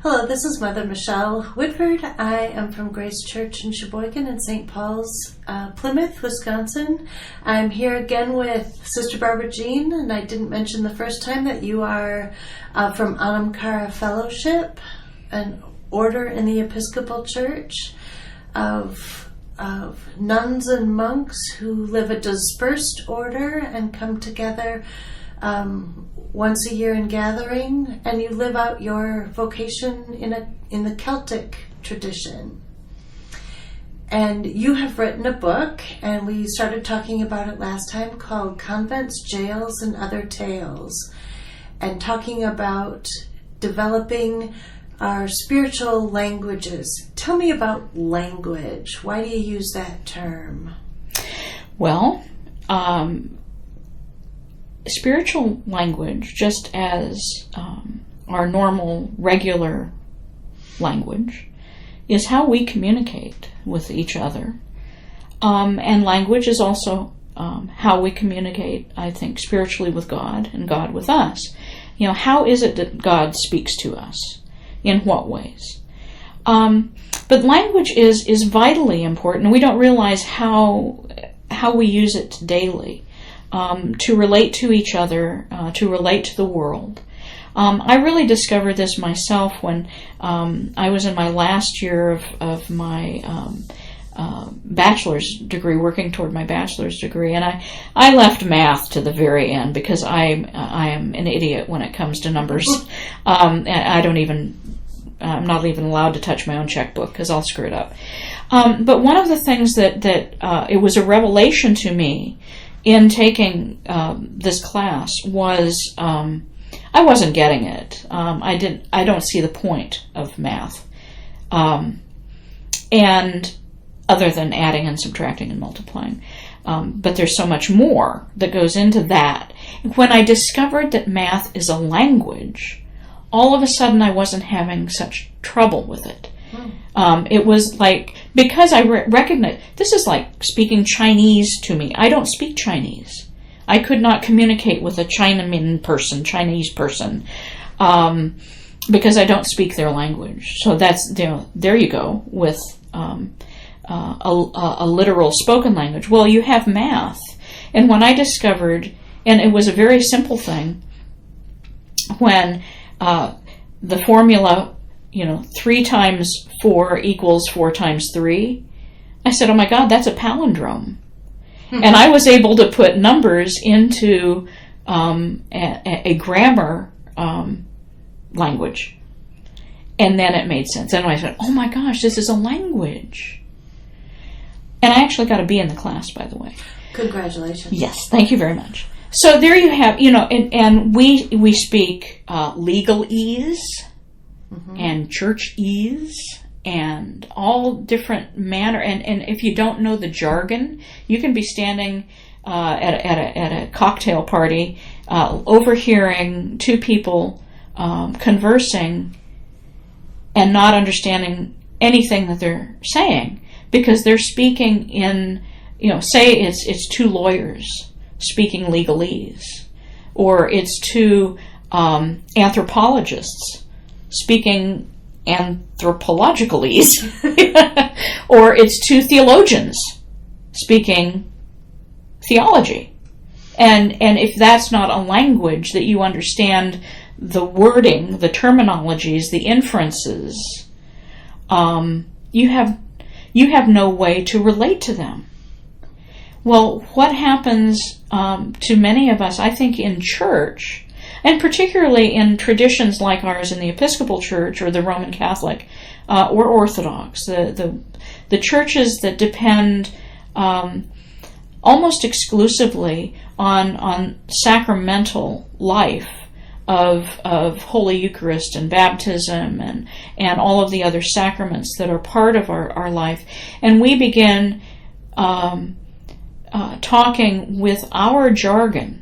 Hello, this is Mother Michelle Whitford. I am from Grace Church in Sheboygan in St. Paul's, Plymouth, Wisconsin. I'm here again with Sister Barbara Jean, and I didn't mention the first time that you are from Anamchara Fellowship, an order in the Episcopal Church of nuns and monks who live a dispersed order and come together once a year in gathering, and you live out your vocation in the Celtic tradition. And you have written a book, and we started talking about it last time, called Convents, Jails, and Other Tales, and talking about developing our spiritual languages. Tell me about language. Why do you use that term? Well, spiritual language, just as our normal, regular language, is how we communicate with each other. And language is also how we communicate, I think, spiritually with God and God with us. You know, how is it that God speaks to us? In what ways? But language is vitally important. We don't realize how we use it daily. To relate to each other, to relate to the world. I really discovered this myself when I was in my last year of my bachelor's degree, working toward my bachelor's degree, and I left math to the very end because I am an idiot when it comes to numbers. And I'm not even allowed to touch my own checkbook because I'll screw it up. But one of the things that it was a revelation to me in taking this class was I wasn't getting it. I don't see the point of math, and other than adding and subtracting and multiplying. But there's so much more that goes into that. When I discovered that math is a language, all of a sudden I wasn't having such trouble with it. It was like, because I recognize, this is like speaking Chinese to me. I don't speak Chinese. I could not communicate with a Chinese person, because I don't speak their language. So that's, there you go, with a literal spoken language. Well, you have math. And when I discovered, and it was a very simple thing, when the formula, 3 times 4 equals 4 times 3. I said, oh my God, that's a palindrome. And I was able to put numbers into a grammar language. And then it made sense. And I said, oh my gosh, this is a language. And I actually got a B in the class, by the way. Congratulations. Yes, thank you very much. So there you have, and we speak legalese, and church-ese, and all different manner. And if you don't know the jargon, you can be standing at a cocktail party, overhearing 2 people conversing and not understanding anything that they're saying, because they're speaking in, say it's 2 lawyers speaking legalese, or it's 2 anthropologists speaking anthropologicalese, or it's 2 theologians speaking theology. And if that's not a language that you understand the wording, the terminologies, the inferences, you have no way to relate to them. Well, what happens to many of us, I think, in church, and particularly in traditions like ours in the Episcopal Church or the Roman Catholic or Orthodox, the churches that depend almost exclusively on sacramental life of Holy Eucharist and baptism and all of the other sacraments that are part of our life, and we begin talking with our jargon.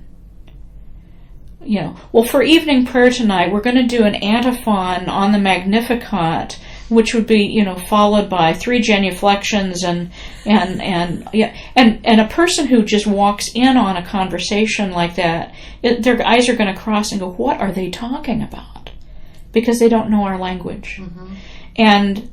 Well, for evening prayer tonight, we're going to do an antiphon on the Magnificat, which would be, followed by 3 genuflections and a person who just walks in on a conversation like that, their eyes are going to cross and go, what are they talking about? because they don't know our language. Mm-hmm. And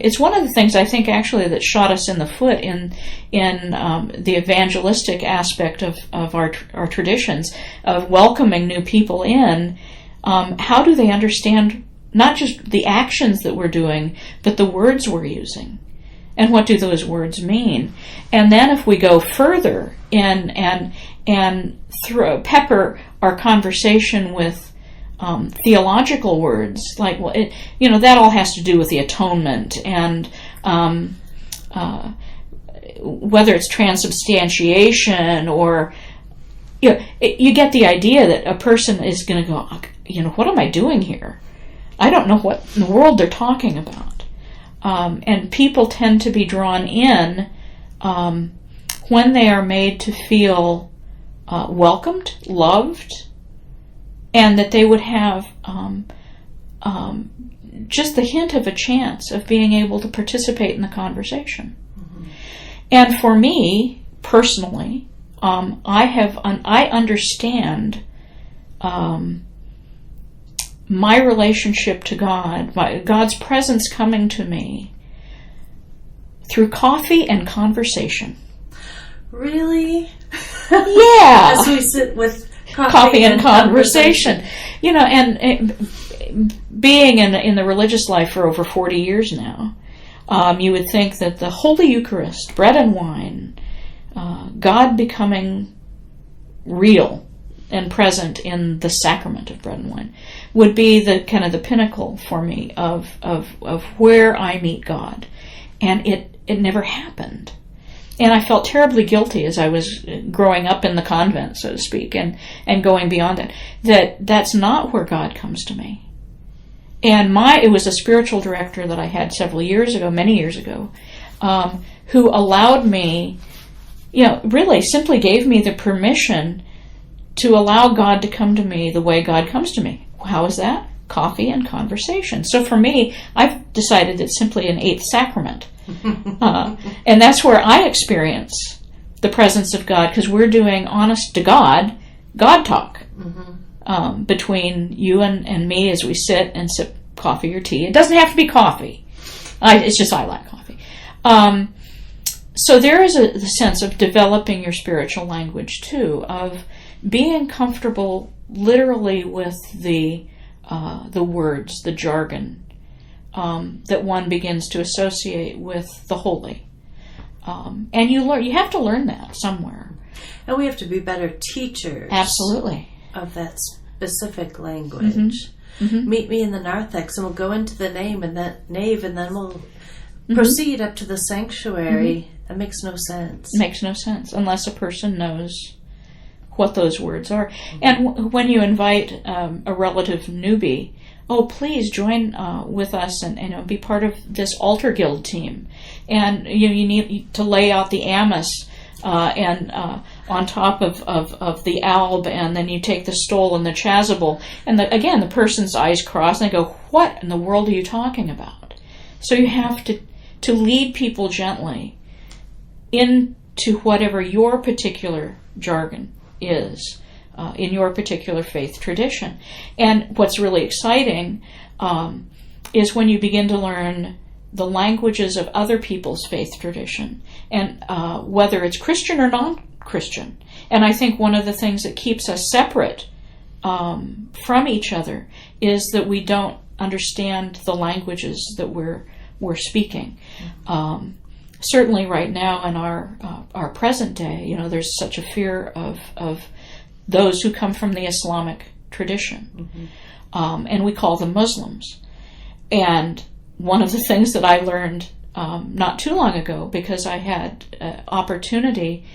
it's one of the things I think actually that shot us in the foot in the evangelistic aspect of our traditions of welcoming new people in. How do they understand not just the actions that we're doing, but the words we're using? And what do those words mean? And then if we go further in and pepper our conversation with theological words, like, well, that all has to do with the atonement and whether it's transubstantiation or, you get the idea that a person is going to go, what am I doing here? I don't know what in the world they're talking about. And people tend to be drawn in when they are made to feel welcomed, loved, and that they would have just the hint of a chance of being able to participate in the conversation. Mm-hmm. And for me, personally, I understand my relationship to God, God's presence coming to me through coffee and conversation. Really? Yeah. As we sit with coffee and conversation. And being in the religious life for over 40 years now, you would think that the Holy Eucharist, bread and wine, God becoming real and present in the sacrament of bread and wine, would be the kind of the pinnacle for me of where I meet God. And it never happened. And I felt terribly guilty as I was growing up in the convent, so to speak, and going beyond that's not where God comes to me. And it was a spiritual director that I had many years ago, who allowed me, really simply gave me the permission to allow God to come to me the way God comes to me. How is that? Coffee and conversation. So for me, I've decided it's simply an eighth sacrament. And that's where I experience the presence of God, because we're doing honest to God talk. Mm-hmm. Between you and me as we sit and sip coffee or tea. It doesn't have to be coffee. It's just I like coffee. So there is a sense of developing your spiritual language too, of being comfortable literally with the words, the jargon, that one begins to associate with the holy. And you have to learn that somewhere. And we have to be better teachers. Absolutely. Of that specific language. Mm-hmm. Mm-hmm. Meet me in the narthex, and we'll go into the nave, and then we'll mm-hmm. proceed up to the sanctuary. Mm-hmm. It makes no sense. It makes no sense unless a person knows what those words are. Mm-hmm. And when you invite a relative newbie, please join with us and be part of this altar guild team. And you need to lay out the amice and on top of the alb, and then you take the stole and the chasuble. And again, the person's eyes cross, and they go, "What in the world are you talking about?" So you have to lead people gently into whatever your particular jargon is. In your particular faith tradition. And what's really exciting is when you begin to learn the languages of other people's faith tradition, and whether it's Christian or non-Christian. And I think one of the things that keeps us separate from each other is that we don't understand the languages that we're speaking. Certainly right now in our present day, there's such a fear of those who come from the Islamic tradition. Mm-hmm. And we call them Muslims. And one of the things that I learned not too long ago, because I had opportunity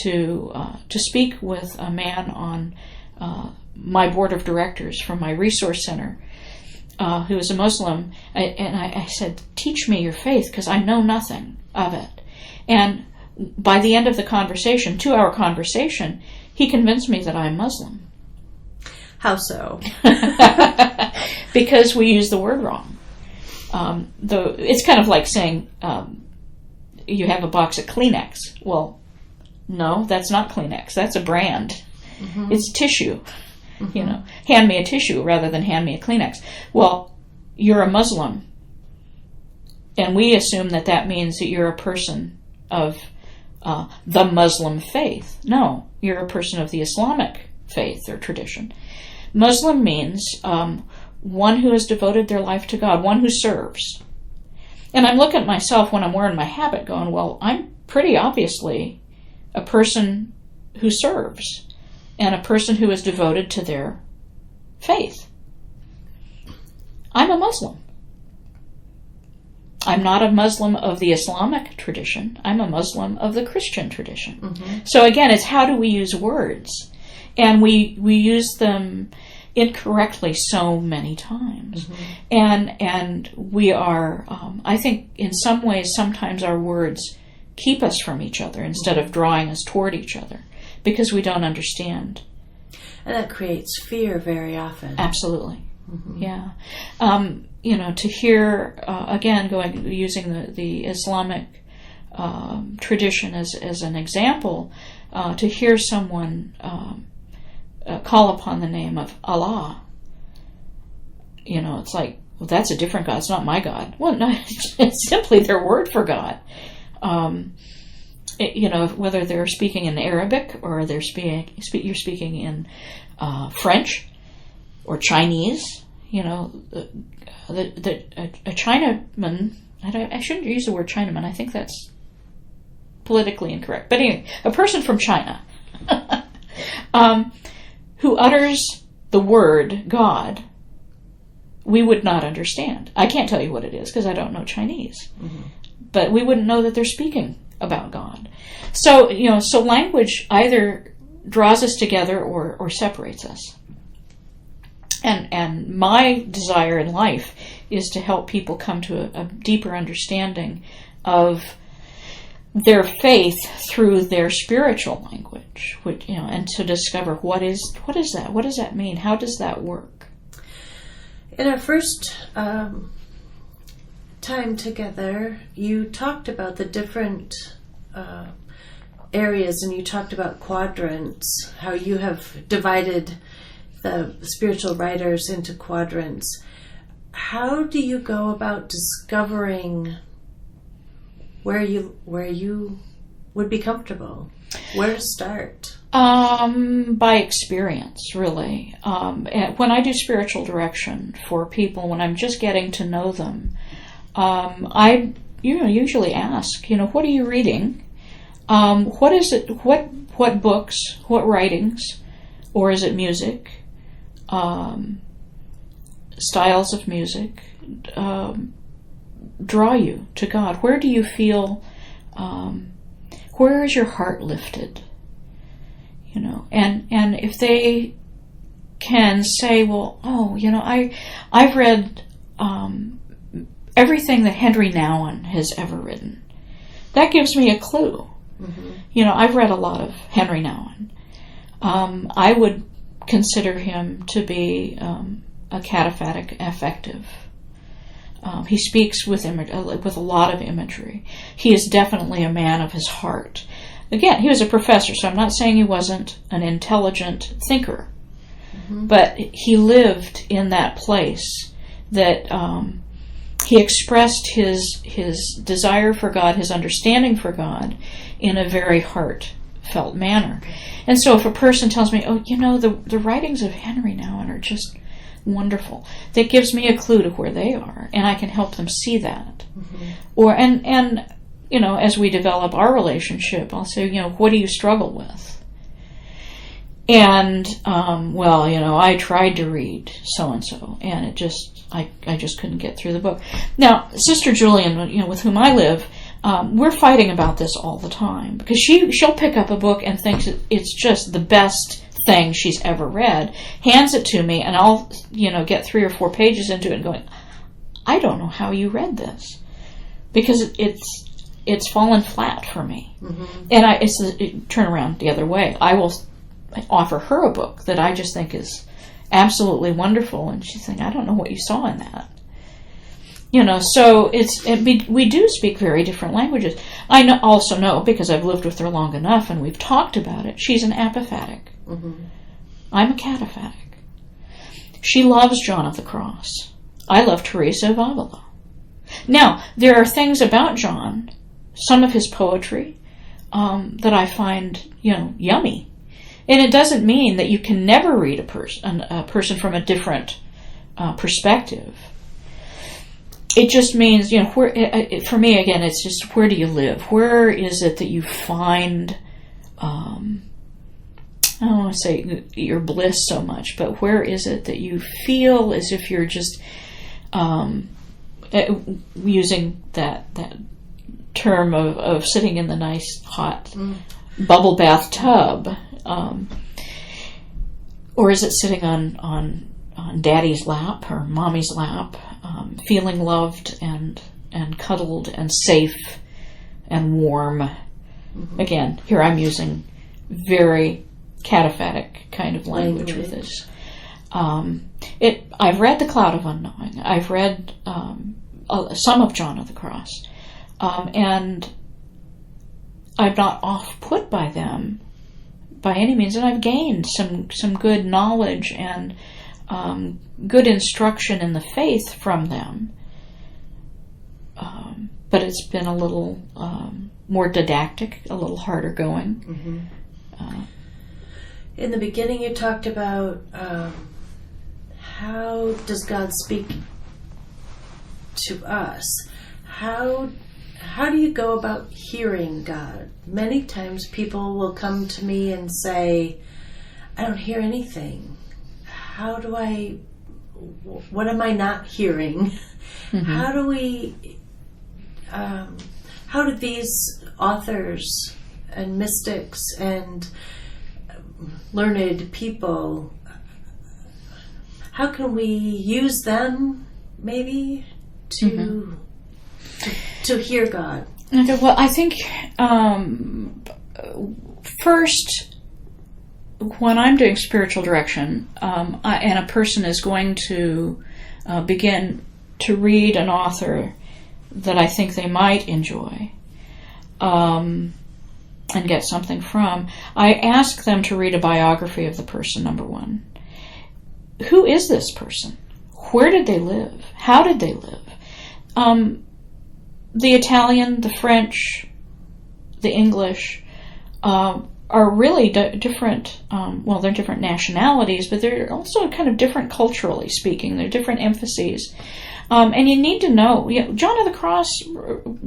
to speak with a man on my board of directors from my resource center, who is a Muslim, and I said, "Teach me your faith, because I know nothing of it." And by the end of the conversation, 2-hour conversation, he convinced me that I'm Muslim. How so? Because we use the word wrong. It's kind of like saying you have a box of Kleenex. Well, no, that's not Kleenex. That's a brand. Mm-hmm. It's tissue. hand me a tissue rather than hand me a Kleenex. Well, you're a Muslim, and we assume that means that you're a person of the Muslim faith. No, you're a person of the Islamic faith or tradition. Muslim means one who has devoted their life to God, one who serves. And I'm looking at myself when I'm wearing my habit going, well, I'm pretty obviously a person who serves and a person who is devoted to their faith. I'm a Muslim. I'm not a Muslim of the Islamic tradition. I'm a Muslim of the Christian tradition. Mm-hmm. So again, it's how do we use words? And we use them incorrectly so many times. Mm-hmm. And we are, I think in some ways, sometimes our words keep us from each other instead of drawing us toward each other because we don't understand. And that creates fear very often. Absolutely. Mm-hmm. Yeah. To hear, again, using the Islamic tradition as an example, to hear someone call upon the name of Allah, it's like, well, that's a different God. It's not my God. Well, no, it's simply their word for God. Whether they're speaking in Arabic or you're speaking in French or Chinese, a Chinaman, I shouldn't use the word Chinaman, I think that's politically incorrect. But anyway, a person from China who utters the word God, we would not understand. I can't tell you what it is because I don't know Chinese. Mm-hmm. But we wouldn't know that they're speaking about God. So, so language either draws us together or separates us. And my desire in life is to help people come to a deeper understanding of their faith through their spiritual language, and to discover what is that? What does that mean? How does that work? In our first time together, you talked about the different areas, and you talked about quadrants, how you have divided the spiritual writers into quadrants. How do you go about discovering where you would be comfortable? Where to start? By experience, really. When I do spiritual direction for people, when I'm just getting to know them, I usually ask, what are you reading? What is it? What books? What writings? Or is it music? Styles of music draw you to God? Where do you feel? Where is your heart lifted? And if they can say, well, I've read everything that Henry Nouwen has ever written. That gives me a clue. Mm-hmm. I've read a lot of Henry Nouwen. I would consider him to be a cataphatic affective. He speaks with a lot of imagery. He is definitely a man of his heart. Again, he was a professor, so I'm not saying he wasn't an intelligent thinker. Mm-hmm. But he lived in that place that he expressed his desire for God, his understanding for God, in a very heartfelt manner. And so if a person tells me, the writings of Henry Nouwen are just wonderful, that gives me a clue to where they are, and I can help them see that. Mm-hmm. And as we develop our relationship, I'll say, what do you struggle with? And, I tried to read so-and-so, and it just, I just couldn't get through the book. Now, Sister Julian, with whom I live, we're fighting about this all the time, because she'll pick up a book and thinks it's just the best thing she's ever read, hands it to me, and I'll, get 3 or 4 pages into it and going, I don't know how you read this, because it's fallen flat for me. Mm-hmm. And it's turn around the other way. I will offer her a book that I just think is absolutely wonderful, and she's saying, I don't know what you saw in that. So we do speak very different languages. I also know, because I've lived with her long enough and we've talked about it, she's an apophatic. Mm-hmm. I'm a cataphatic. She loves John of the Cross. I love Teresa of Avila. Now, there are things about John, some of his poetry, that I find, yummy. And it doesn't mean that you can never read a person from a different perspective. It just means, for me, again, it's just, where do you live? Where is it that you find, I don't want to say your bliss so much, but where is it that you feel as if you're just using that term of sitting in the nice hot bubble bath tub, or is it sitting on daddy's lap or mommy's lap, feeling loved and cuddled and safe and warm? Mm-hmm. Again, here I'm using very cataphatic kind of language with this. I've read The Cloud of Unknowing. I've read some of John of the Cross, and I'm not off-put by them by any means, and I've gained some good knowledge and good instruction in the faith from them. But it's been a little more didactic, a little harder going. Mm-hmm. In the beginning, you talked about how does God speak to us? How do you go about hearing God? Many times people will come to me and say, I don't hear anything. What am I not hearing? Mm-hmm. How do these authors and mystics and learned people, how can we use them maybe to hear God? Okay, well, I think first, when I'm doing spiritual direction, and a person is going to begin to read an author that I think they might enjoy and get something from, I ask them to read a biography of the person, number one. Who is this person? Where did they live? How did they live? The Italian, the French, the English are really different. They're different nationalities, but they're also kind of different culturally speaking. They're different emphases. And you need to know, John of the Cross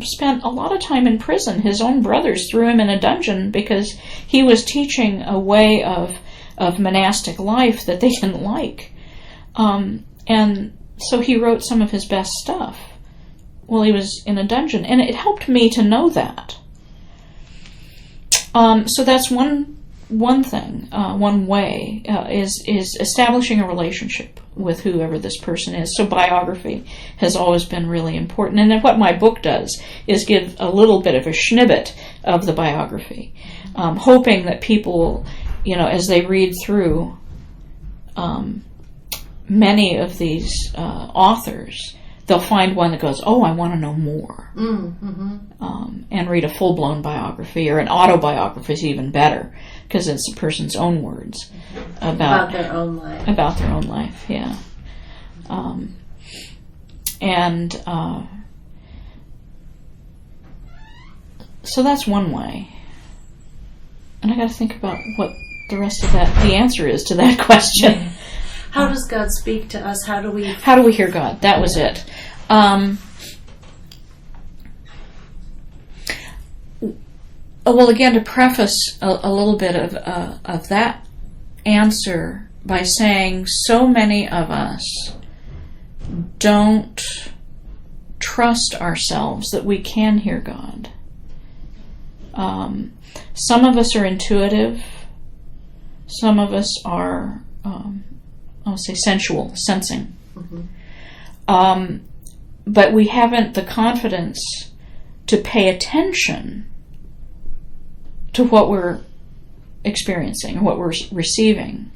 spent a lot of time in prison. His own brothers threw him in a dungeon because he was teaching a way of monastic life that they didn't like. And so he wrote some of his best stuff while he was in a dungeon. And it helped me to know that. So that's one thing, one way, is establishing a relationship with whoever this person is. So biography has always been really important. And then what my book does is give a little bit of a snippet of the biography, hoping that people, as they read through many of these authors, they'll find one that goes, I want to know more. Mm-hmm. And read a full-blown biography, or an autobiography is even better, because it's a person's own words about their own life. About their own life, yeah. So that's one way. And I got to think about what the rest of the answer is to that question. How does God speak to us? How do we hear God? That was it. Well, again, to preface a little bit of that answer by saying so many of us don't trust ourselves that we can hear God. Some of us are intuitive. Some of us are, I'll say, sensual, sensing. Mm-hmm. But we haven't the confidence to pay attention to what we're experiencing, what we're receiving.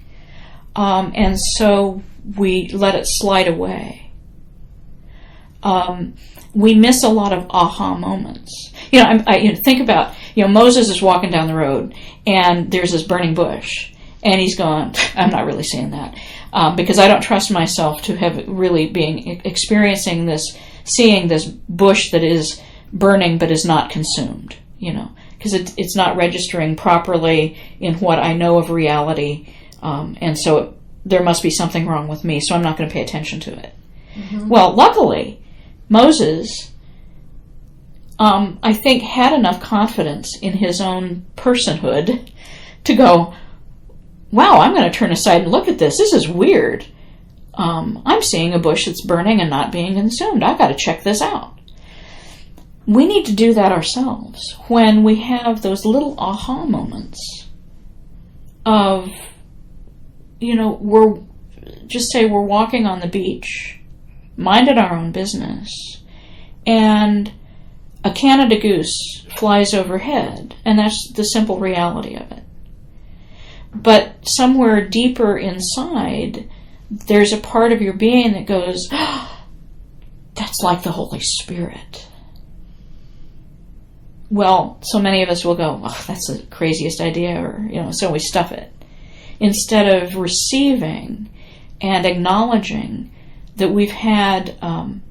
And so we let it slide away. We miss a lot of aha moments. I think about, Moses is walking down the road and there's this burning bush and he's going, I'm not really seeing that. because I don't trust myself to have really experiencing this, seeing this bush that is burning but is not consumed, because it's not registering properly in what I know of reality, and so there must be something wrong with me, so I'm not going to pay attention to it. Mm-hmm. Well, luckily, Moses, I think, had enough confidence in his own personhood to go, wow, I'm going to turn aside and look at this. This is weird. I'm seeing a bush that's burning and not being consumed. I've got to check this out. We need to do that ourselves when we have those little aha moments of, we're walking on the beach, minding our own business, and a Canada goose flies overhead, and that's the simple reality of it. But somewhere deeper inside, there's a part of your being that goes, oh, that's like the Holy Spirit. Well, so many of us will go, oh, that's the craziest idea, or, so we stuff it. Instead of receiving and acknowledging that we've had an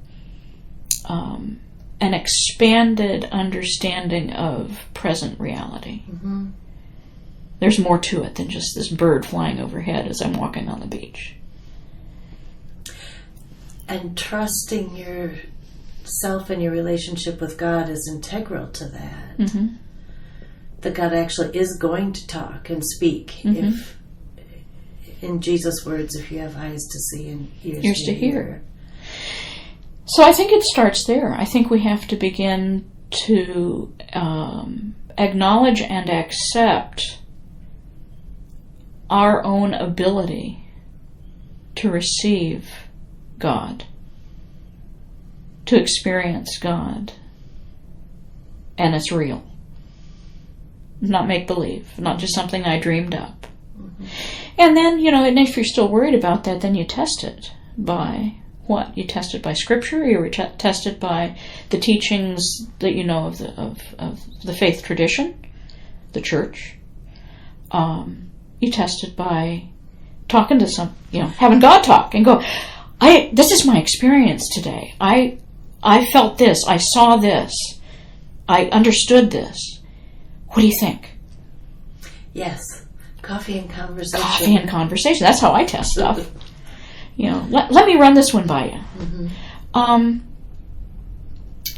expanded understanding of present reality. Mm-hmm. There's more to it than just this bird flying overhead as I'm walking on the beach. And trusting yourself and your relationship with God is integral to that. Mm-hmm. That God actually is going to talk and speak. Mm-hmm. If, in Jesus' words, if you have eyes to see and ears to hear. So I think it starts there. I think we have to begin to acknowledge and accept our own ability to receive God, to experience God, and it's real. Not make-believe, not just something I dreamed up. Mm-hmm. And then, and if you're still worried about that, then you test it by what? You test it by Scripture, you test it by the teachings that you know of the faith tradition, the church. You test it by talking to having God talk and go, this is my experience today. I felt this, I saw this, I understood this. What do you think? Yes. Coffee and conversation. Coffee and conversation. That's how I test stuff. Let me run this one by you. Mm-hmm.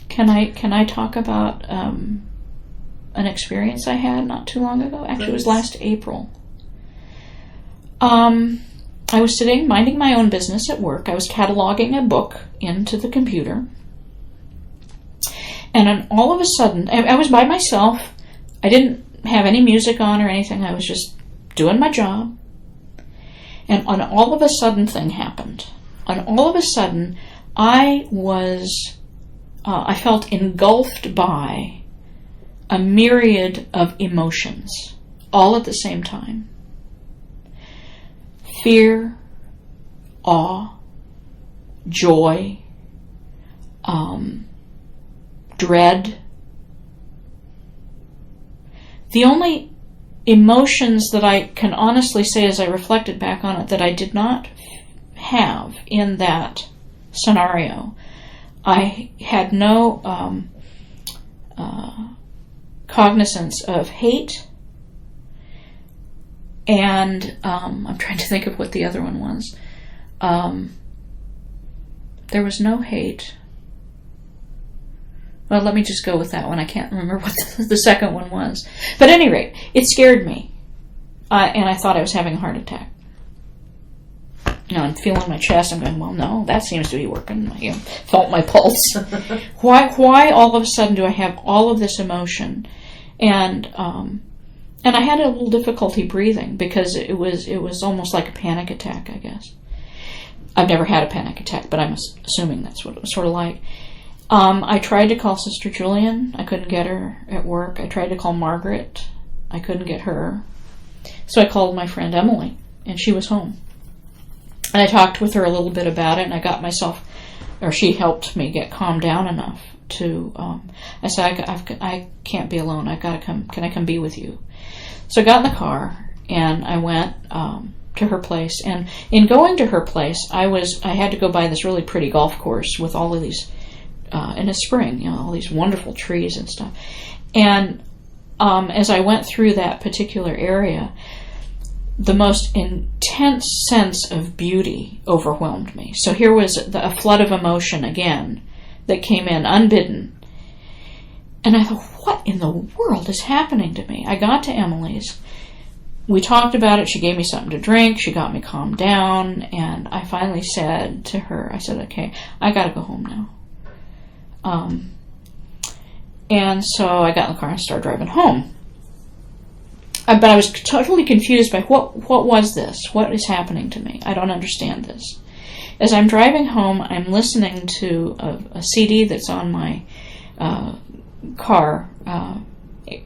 Can I talk about an experience I had not too long ago? Actually, it was last April. I was sitting minding my own business at work. I was cataloging a book into the computer, and then all of a sudden, I was by myself. I didn't have any music on or anything. I was just doing my job. And an all of a sudden thing happened. And all of a sudden, I felt engulfed by a myriad of emotions, all at the same time. Fear, awe, joy, dread. The only emotions that I can honestly say as I reflected back on it that I did not have in that scenario, I had no cognizance of hate, and I'm trying to think of what the other one was. There was no hate. Well, let me just go with that one. I can't remember what the second one was. But at any rate, it scared me. And I thought I was having a heart attack. I'm feeling my chest. I'm going, well, no, that seems to be working. I felt my pulse. Why all of a sudden do I have all of this emotion? And I had a little difficulty breathing because it was almost like a panic attack, I guess. I've never had a panic attack, but I'm assuming that's what it was sort of like. I tried to call Sister Julian. I couldn't get her at work. I tried to call Margaret. I couldn't get her. So I called my friend Emily, and she was home. And I talked with her a little bit about it, and I got myself, or she helped me get calmed down enough to, I said, I can't be alone. I've got to come. Can I come be with you? So I got in the car, and I went to her place. And in going to her place, I had to go by this really pretty golf course with all of these, in the spring, all these wonderful trees and stuff. And as I went through that particular area, the most intense sense of beauty overwhelmed me. So here was a flood of emotion again that came in unbidden. And I thought, what in the world is happening to me? I got to Emily's. We talked about it. She gave me something to drink. She got me calmed down. And I finally said to her, I said, okay, I got to go home now. And so I got in the car and started driving home. But I was totally confused by what was this? What is happening to me? I don't understand this. As I'm driving home, I'm listening to a CD that's on my car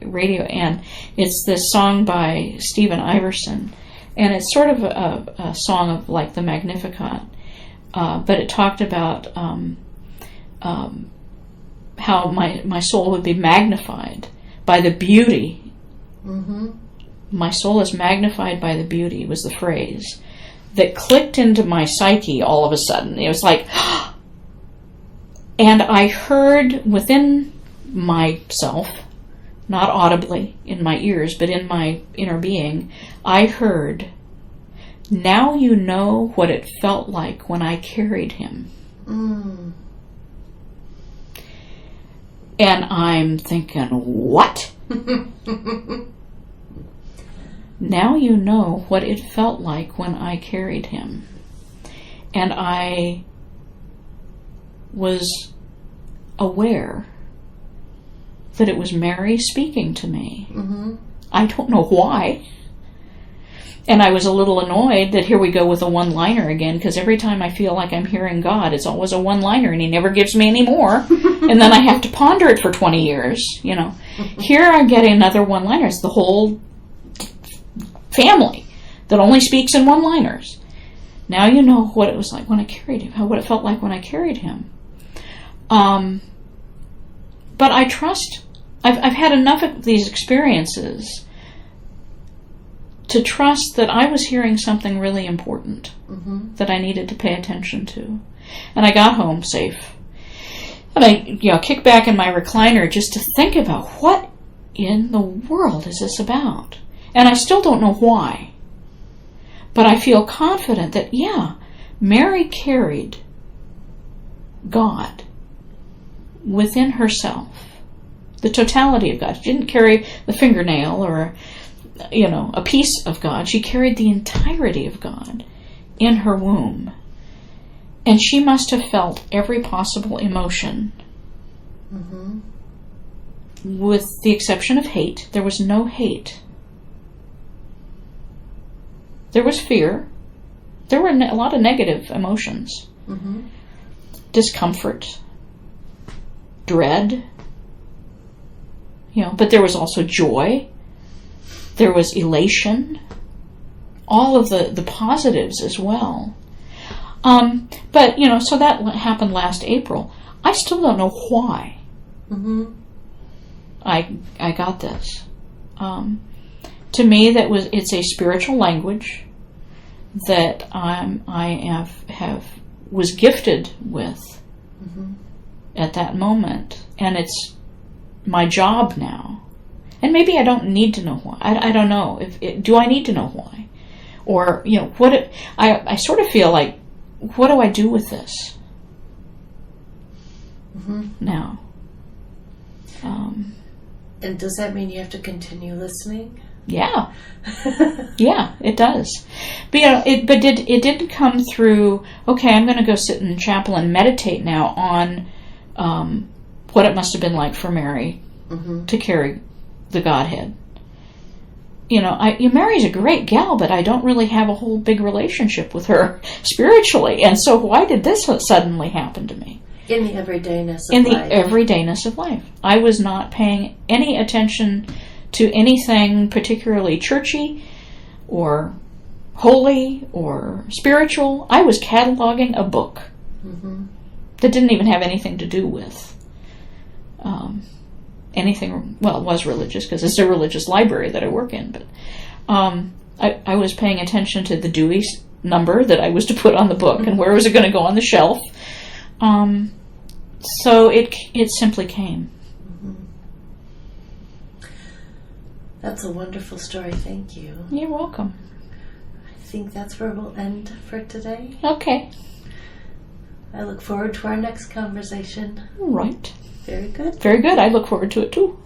radio, and it's this song by Stephen Iverson, and it's sort of a song of like the Magnificat, but it talked about how my soul would be magnified by the beauty. Mm-hmm. My soul is magnified by the beauty was the phrase that clicked into my psyche all of a sudden. It was like, and I heard within myself, not audibly in my ears, but in my inner being, I heard, now you know what it felt like when I carried him. Mm. And I'm thinking, what? Now you know what it felt like when I carried him. And I was aware that it was Mary speaking to me. Mm-hmm. I don't know why. And I was a little annoyed that here we go with a one-liner again, because every time I feel like I'm hearing God, it's always a one-liner, and he never gives me any more. And then I have to ponder it for 20 years, Here I'm getting another one-liner. It's the whole family that only speaks in one-liners. Now you know what it was like when I carried him, what it felt like when I carried him. But I trust, I've had enough of these experiences to trust that I was hearing something really important, mm-hmm. that I needed to pay attention to. And I got home safe. And I kicked back in my recliner just to think about what in the world is this about? And I still don't know why. But I feel confident that, Mary carried God within herself. The totality of God. She didn't carry the fingernail or, a piece of God. She carried the entirety of God in her womb. And she must have felt every possible emotion. Mm-hmm. With the exception of hate. There was no hate. There was fear. There were a lot of negative emotions. Mm-hmm. Discomfort. Dread. But there was also joy. There was elation. All of the positives as well. But, so that happened last April. I still don't know why. Mm-hmm. I got this. To me, it's a spiritual language that I was gifted with mm-hmm. at that moment, and it's my job now. And maybe I don't need to know why. I don't know. Do I need to know why? Or I sort of feel like, what do I do with this mm-hmm. now? And does that mean you have to continue listening? Yeah. Yeah, it does. But it didn't come through, okay, I'm going to go sit in chapel and meditate now on what it must have been like for Mary mm-hmm. to carry the Godhead. Mary's a great gal, but I don't really have a whole big relationship with her spiritually. And so why did this suddenly happen to me? In the everydayness of life. In the everydayness of life. I was not paying any attention to anything particularly churchy or holy or spiritual. I was cataloging a book mm-hmm. that didn't even have anything to do with anything. Well, it was religious because it's a religious library that I work in, but I was paying attention to the Dewey number that I was to put on the book and where was it going to go on the shelf. So it simply came. That's a wonderful story. Thank you. You're welcome. I think that's where we'll end for today. Okay. I look forward to our next conversation. Right. Very good. Very good. I look forward to it too.